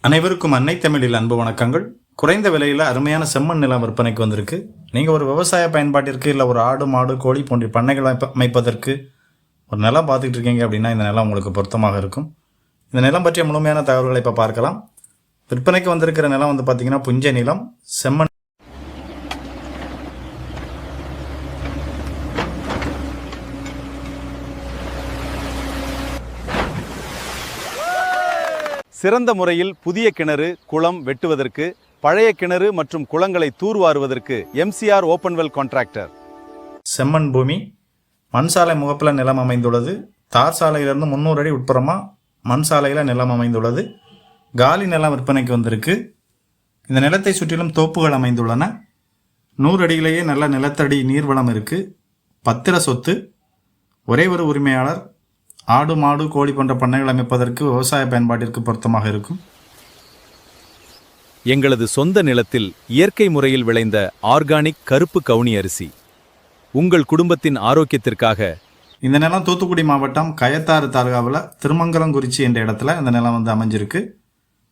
அனைவருக்கும் அன்னை தமிழில் அன்பு வணக்கங்கள். குறைந்த விலையில் அருமையான செம்மண் நிலம் விற்பனைக்கு வந்திருக்கு. நீங்கள் ஒரு விவசாய பயன்பாட்டிற்கு இல்லை ஒரு ஆடு மாடு கோழி போன்ற பண்ணைகள் அமைப்பதற்கு ஒரு நிலம் பார்த்துக்கிட்டு இருக்கீங்க அப்படின்னா இந்த நிலம் உங்களுக்கு பொருத்தமாக இருக்கும். இந்த நிலம் பற்றிய முழுமையான தகவல்களை இப்போ பார்க்கலாம். விற்பனைக்கு வந்திருக்கிற நிலம் பார்த்தீங்கன்னா புஞ்சை நிலம், செம்மண். சிறந்த முறையில் புதிய கிணறு குளம் வெட்டுவதற்கு, பழைய கிணறு மற்றும் குளங்களை தூர்வாருவதற்கு எம்சிஆர் ஓப்பன்வெல் கான்ட்ராக்டர். செம்மண் பூமி, மண் சாலை முகப்பில் நிலம் அமைந்துள்ளது. தார் சாலையிலிருந்து 300 அடி உட்புறமாக மண் சாலையில் நிலம் அமைந்துள்ளது. காலி நிலம் விற்பனைக்கு வந்திருக்கு. இந்த நிலத்தை சுற்றிலும் தோப்புகள் அமைந்துள்ளன. 100 அடியிலேயே நல்ல நிலத்தடி நீர்வளம் இருக்குது. பத்திர சொத்து. ஒரே ஒரு உரிமையாளர். ஆடு மாடு கோழி போன்ற பண்ணைகள் அமைப்பதற்கு விவசாய பயன்பாட்டிற்கு பொருத்தமாக இருக்கும். எங்களது சொந்த நிலத்தில் இயற்கை முறையில் விளைந்த ஆர்கானிக் கருப்பு கவுனி அரிசி உங்கள் குடும்பத்தின் ஆரோக்கியத்திற்காக. இந்த நிலம் தூத்துக்குடி மாவட்டம் கயத்தாறு தாலுகாவில் திருமங்கலங்குறிச்சி என்ற இடத்துல இந்த நிலம் அமைஞ்சிருக்கு.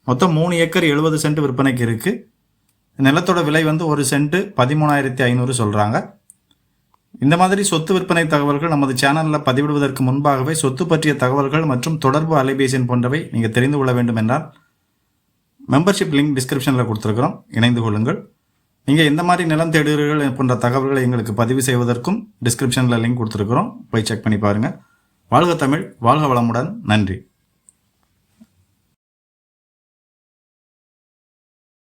மொத்தம் 3 ஏக்கர் 70 சென்ட் விற்பனைக்கு இருக்குது. நிலத்தோட விலை 1 சென்ட் 13,500 சொல்கிறாங்க. இந்த மாதிரி சொத்து விற்பனை தகவல்கள் நமது சேனலில் பதிவிடுவதற்கு முன்பாகவே சொத்து பற்றிய தகவல்கள் மற்றும் தொடர்பு அலைபேசி போன்றவை நீங்கள் தெரிந்து கொள்ள வேண்டும் என்றால் மெம்பர்ஷிப் லிங்க் டிஸ்கிரிப்ஷனில் கொடுத்துருக்குறோம், இணைந்து கொள்ளுங்கள். நீங்கள் எந்த மாதிரி நிலம் தேடுகிறீர்கள் போன்ற தகவல்களை எங்களுக்கு பதிவு செய்வதற்கும் டிஸ்கிரிப்ஷனில் லிங்க் கொடுத்துருக்குறோம், போய் செக் பண்ணி பாருங்கள். வாழ்க தமிழ், வாழ்க வளமுடன். நன்றி.